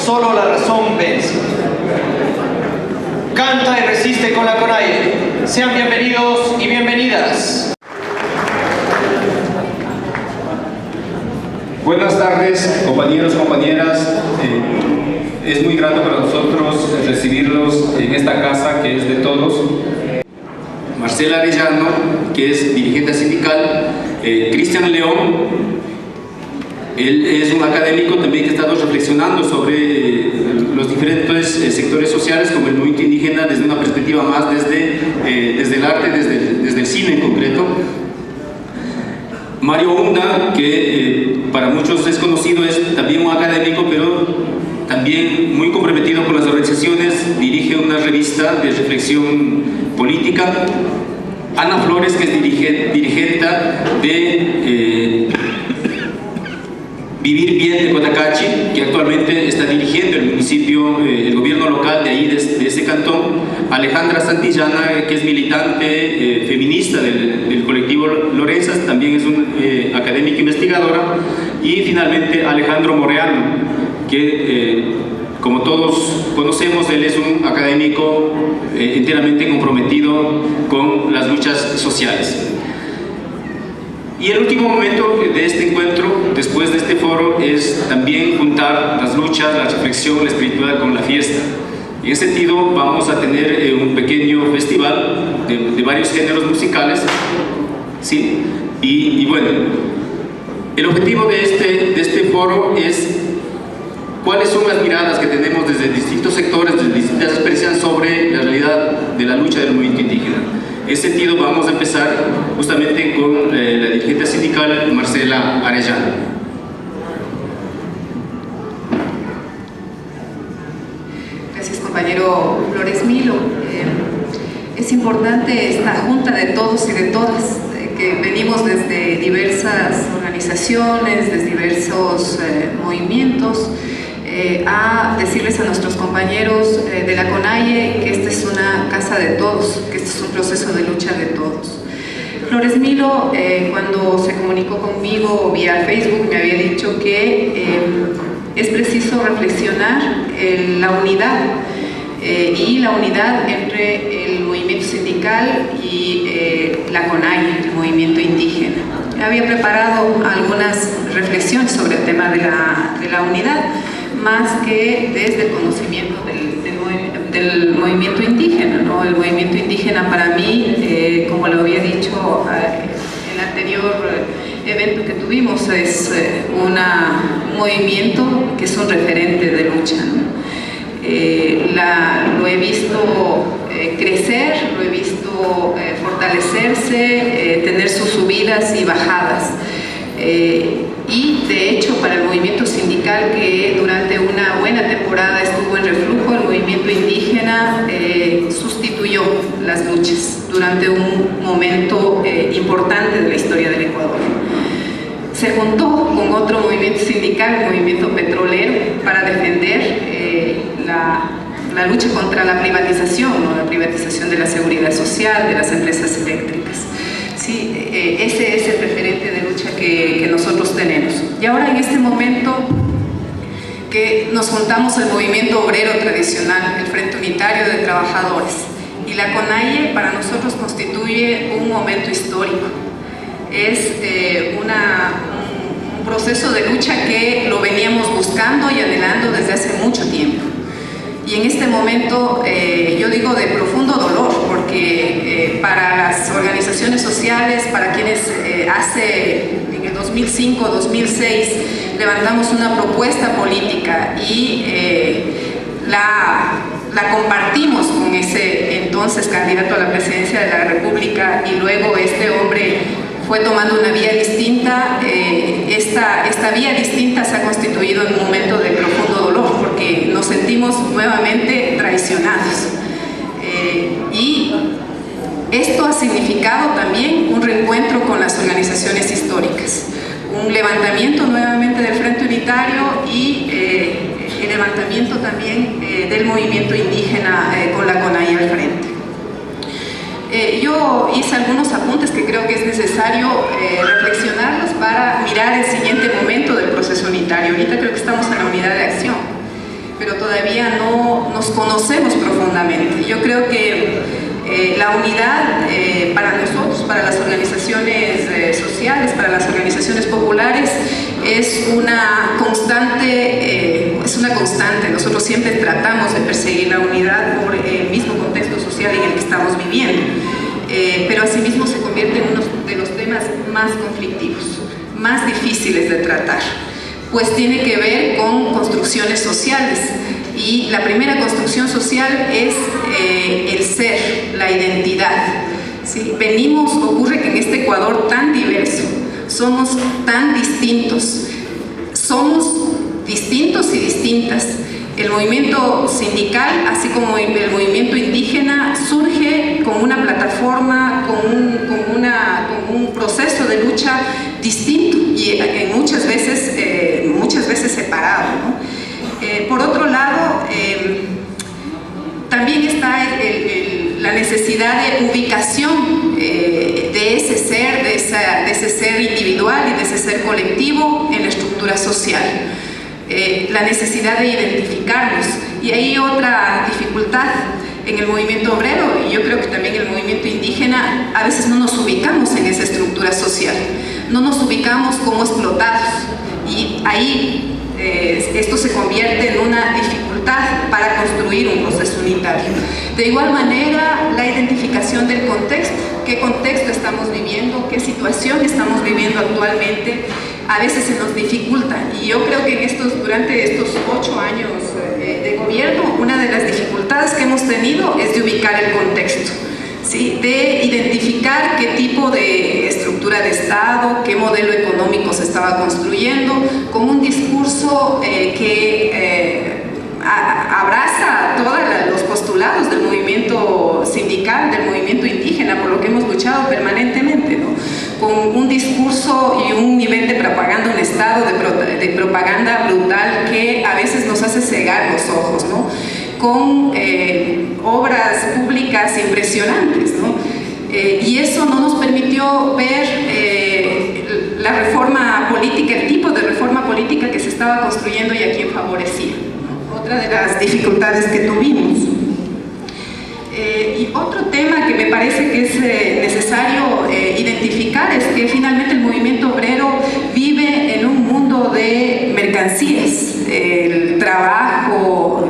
solo la razón vence. Canta y resiste con la CONAIE. Sean bienvenidos y bienvenidas. Buenas tardes, compañeros, compañeras. Es muy grato para nosotros recibirlos en esta casa que es de todos. Marcela Arellano, que es dirigente sindical. Cristian León, él es un académico también que ha estado reflexionando sobre los diferentes sectores sociales, como el movimiento indígena, desde una perspectiva más desde el arte, desde el cine en concreto. Mario Hunda, que para muchos es conocido, es también un académico, pero también muy comprometido con las organizaciones, dirige una revista de reflexión política. Ana Flores, que es dirigente de Vivir Bien de Cotacachi, que actualmente está dirigiendo el municipio, el gobierno local de ahí, de ese cantón. Alejandra Santillana, que es militante feminista del colectivo Lorenzas, también es un académica investigadora. Y finalmente Alejandro Moreano, que como todos conocemos, él es un académico enteramente comprometido con las luchas sociales. Y el último momento de este encuentro, después de este foro, es también juntar las luchas, la reflexión, la espiritualidad con la fiesta. En ese sentido vamos a tener un pequeño festival de varios géneros musicales, ¿sí? Y bueno, el objetivo de este foro es cuáles son las miradas que tenemos desde distintos sectores, desde distintas experiencias sobre la realidad de la lucha del movimiento indígena. En ese sentido vamos a empezar justamente con la dirigente sindical Marcela Arellano. Gracias, compañero Flores Milo. Es importante esta junta de todos y de todas, que venimos desde diversas organizaciones, desde diversos movimientos, a decirles a nuestros compañeros de la CONAIE que esta es una casa de todos, que este es un proceso de lucha de todos. Flores Milo, cuando se comunicó conmigo vía Facebook, me había dicho que es preciso reflexionar la unidad y la unidad entre el movimiento sindical y la CONAIE, el movimiento indígena. Había preparado algunas reflexiones sobre el tema de la unidad, más que desde el conocimiento del movimiento indígena, ¿no? El movimiento indígena para mí, como lo había dicho en el anterior evento que tuvimos, es un movimiento que es un referente de lucha, ¿no? Lo he visto crecer, lo he visto fortalecerse, tener sus subidas y bajadas. Y de hecho para el movimiento sindical, que durante una buena temporada estuvo en reflujo, el movimiento indígena sustituyó las luchas durante un momento importante de la historia del Ecuador. Se juntó con otro movimiento sindical, el movimiento petrolero, para defender la lucha contra la privatización, ¿no? La privatización de la seguridad social, de las empresas eléctricas. Sí, ese es el referente de lucha que nosotros tenemos. Y ahora en este momento que nos juntamos el movimiento obrero tradicional, el Frente Unitario de Trabajadores, y la CONAIE, para nosotros constituye un momento histórico. Es un proceso de lucha que lo veníamos buscando y anhelando desde hace mucho tiempo. Y en este momento, yo digo de profundo dolor, porque para las organizaciones sociales, para quienes en el 2005-2006 levantamos una propuesta política y la compartimos con ese entonces candidato a la presidencia de la República, y luego este hombre fue tomando una vía distinta, esta vía distinta se ha constituido en un momento de profundo dolor, porque nos sentimos nuevamente traicionados. Y esto ha significado también un reencuentro con las organizaciones históricas, un levantamiento nuevamente del Frente Unitario y el levantamiento también del movimiento indígena con la CONAIE al frente. Yo hice algunos apuntes que creo que es necesario reflexionarlos para mirar el siguiente momento del proceso unitario. Ahorita creo que estamos en la unidad de acción. pero todavía no nos conocemos profundamente. Yo creo que la unidad para nosotros, para las organizaciones sociales, para las organizaciones populares, es una constante. Nosotros siempre tratamos de perseguir la unidad por el mismo contexto social en el que estamos viviendo, pero asimismo se convierte en uno de los temas más conflictivos, más difíciles de tratar, pues tiene que ver con construcciones sociales. Y la primera construcción social es el ser, la identidad. ¿Sí? Ocurre que en este Ecuador tan diverso, somos tan distintos, y distintas. El movimiento sindical, así como el movimiento indígena, surge como una plataforma, con un proceso de lucha distinto y muchas veces separado, ¿no? Por otro lado, también está la necesidad de ubicación de ese ser individual y de ese ser colectivo en la estructura social. La necesidad de identificarnos. Y hay otra dificultad en el movimiento obrero, y yo creo que también en el movimiento indígena, a veces no nos ubicamos en esa estructura social, no nos ubicamos como explotados, y ahí esto se convierte en una dificultad para construir un proceso unitario. De igual manera, la identificación del contexto, qué contexto estamos viviendo, qué situación estamos viviendo actualmente, a veces se nos dificulta. Y yo creo que durante estos 8 años de gobierno, una de las dificultades que hemos tenido es de ubicar el contexto, ¿sí? De identificar qué tipo de estructura de Estado, qué modelo económico se estaba construyendo, con un discurso que abraza todos los postulados del movimiento sindical, del movimiento indígena, por lo que hemos luchado permanentemente, ¿no? Con un discurso y un nivel de propaganda, un estado de propaganda brutal que a veces nos hace cegar los ojos, ¿no? Con obras públicas impresionantes, ¿no? Y eso no nos permitió ver la reforma política, el tipo de reforma política que se estaba construyendo y a quién favorecía, ¿no? Otra de las dificultades que tuvimos. Y otro tema que me parece que es necesario identificar es que finalmente el movimiento obrero vive en un mundo de mercancías, el trabajo,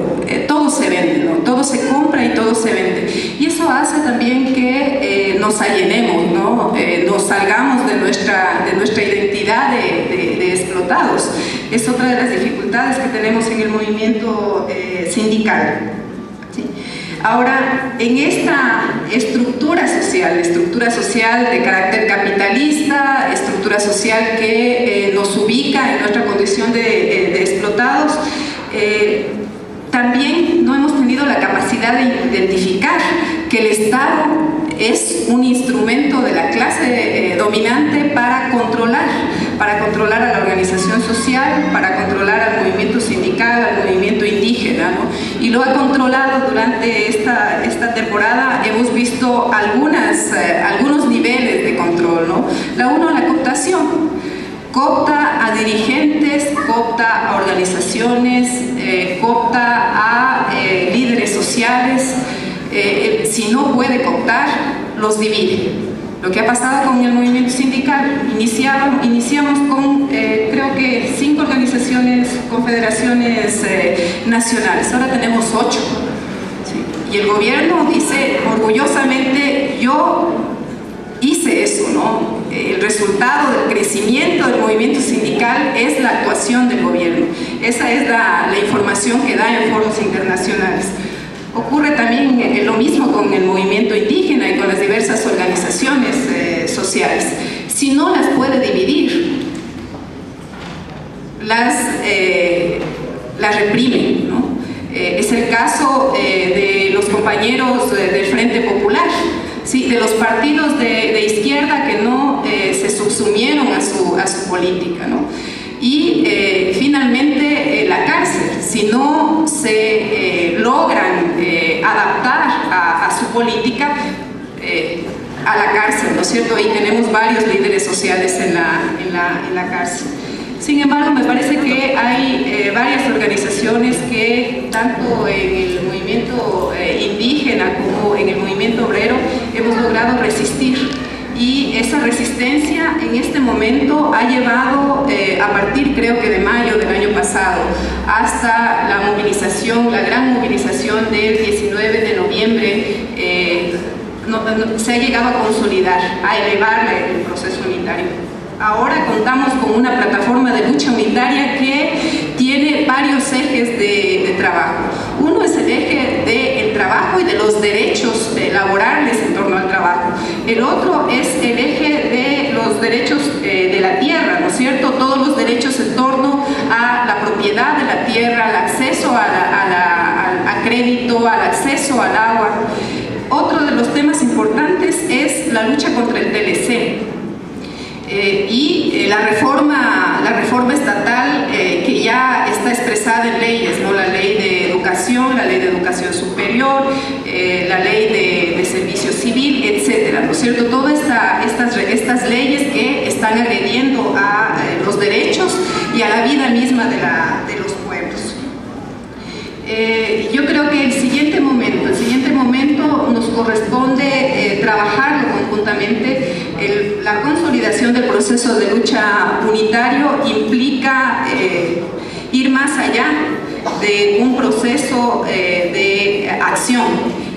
todo se vende, ¿no? Todo se compra y todo se vende, y eso hace también que nos alienemos, ¿no? Nos salgamos de nuestra identidad de explotados. Es otra de las dificultades que tenemos en el movimiento sindical. ¿Sí? Ahora, en esta estructura social de carácter capitalista, estructura social que nos ubica en nuestra condición de explotados, también no hemos tenido la capacidad de identificar que el Estado es un instrumento de la clase dominante para controlar a la organización social, para controlar al movimiento sindical, al movimiento indígena, ¿no? Y lo ha controlado durante esta temporada. Hemos visto algunos niveles de control, ¿no? La cooptación. Coopta a dirigentes, coopta a organizaciones, coopta a líderes sociales. Si no puede cooptar, los divide. Lo que ha pasado con el movimiento sindical, iniciamos con creo que 5 organizaciones, confederaciones nacionales, ahora tenemos 8. ¿Sí? Y el gobierno dice orgullosamente: yo hice eso, ¿no? El resultado del crecimiento del movimiento sindical es la actuación del gobierno. Esa es la información que da en foros internacionales. Ocurre también lo mismo con el movimiento indígena y con las diversas organizaciones sociales. Si no las puede dividir, las reprimen, ¿no? Es el caso de los compañeros del Frente Popular, ¿sí? De los partidos de izquierda que no se subsumieron a su política, ¿no? Y finalmente la cárcel, si no se logran adaptar a su política, a la cárcel, ¿no es cierto? Y tenemos varios líderes sociales en la cárcel. Sin embargo, me parece que que hay varias organizaciones que, tanto en el movimiento indígena como en el movimiento obrero, hemos logrado resistir. Y esa resistencia en este momento ha llevado, a partir creo que de mayo del año pasado, hasta la movilización, la gran movilización del 19 de noviembre, se ha llegado a consolidar, a elevar el proceso unitario. Ahora contamos con una plataforma de lucha unitaria que tiene varios ejes de trabajo. Uno es el eje del trabajo y de los derechos laborales en torno al trabajo. El otro es el eje de los derechos de la tierra, ¿no es cierto? Todos los derechos en torno a la propiedad de la tierra, al acceso a crédito, al acceso al agua. Otro de los temas importantes es la lucha contra el TLC. La reforma estatal que ya está expresada en leyes, ¿no? La ley de educación superior, la ley de servicio civil, etcétera, ¿no es cierto? Todas estas leyes que están agrediendo a los derechos y a la vida misma de los pueblos. Yo creo que el siguiente momento nos corresponde trabajarlo conjuntamente. La consolidación del proceso de lucha unitario implica ir más allá de un proceso de acción,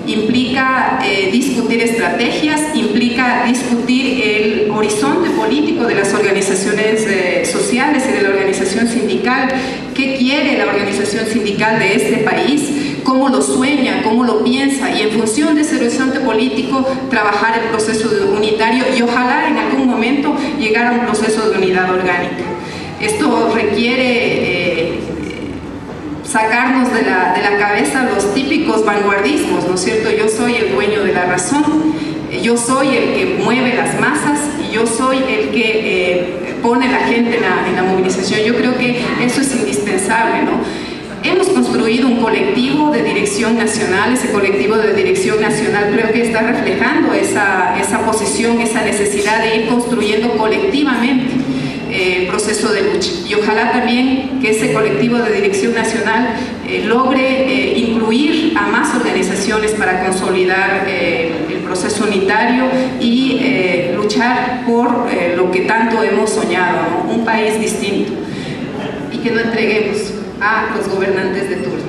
implica discutir estrategias, implica discutir el horizonte político de las organizaciones sociales y de la organización sindical. ¿Qué quiere la organización sindical de este país? ¿Cómo lo sueña? ¿Cómo lo piensa? Y en función de ese horizonte político, trabajar el proceso unitario y ojalá en algún momento llegar a un proceso de unidad orgánica. Esto requiere sacarnos de la cabeza los típicos vanguardismos, ¿no es cierto? Yo soy el dueño de la razón, yo soy el que mueve las masas y yo soy el que pone a la gente en la movilización. Yo creo que eso es indispensable, ¿no? Hemos construido un colectivo de dirección nacional. Ese colectivo de dirección nacional creo que está reflejando esa posición, esa necesidad de ir construyendo colectivamente el proceso de lucha. Y ojalá también que ese colectivo de dirección nacional logre incluir a más organizaciones para consolidar el proceso unitario y luchar por lo que tanto hemos soñado, ¿no? Un país distinto, y que no entreguemos a los gobernantes de turno.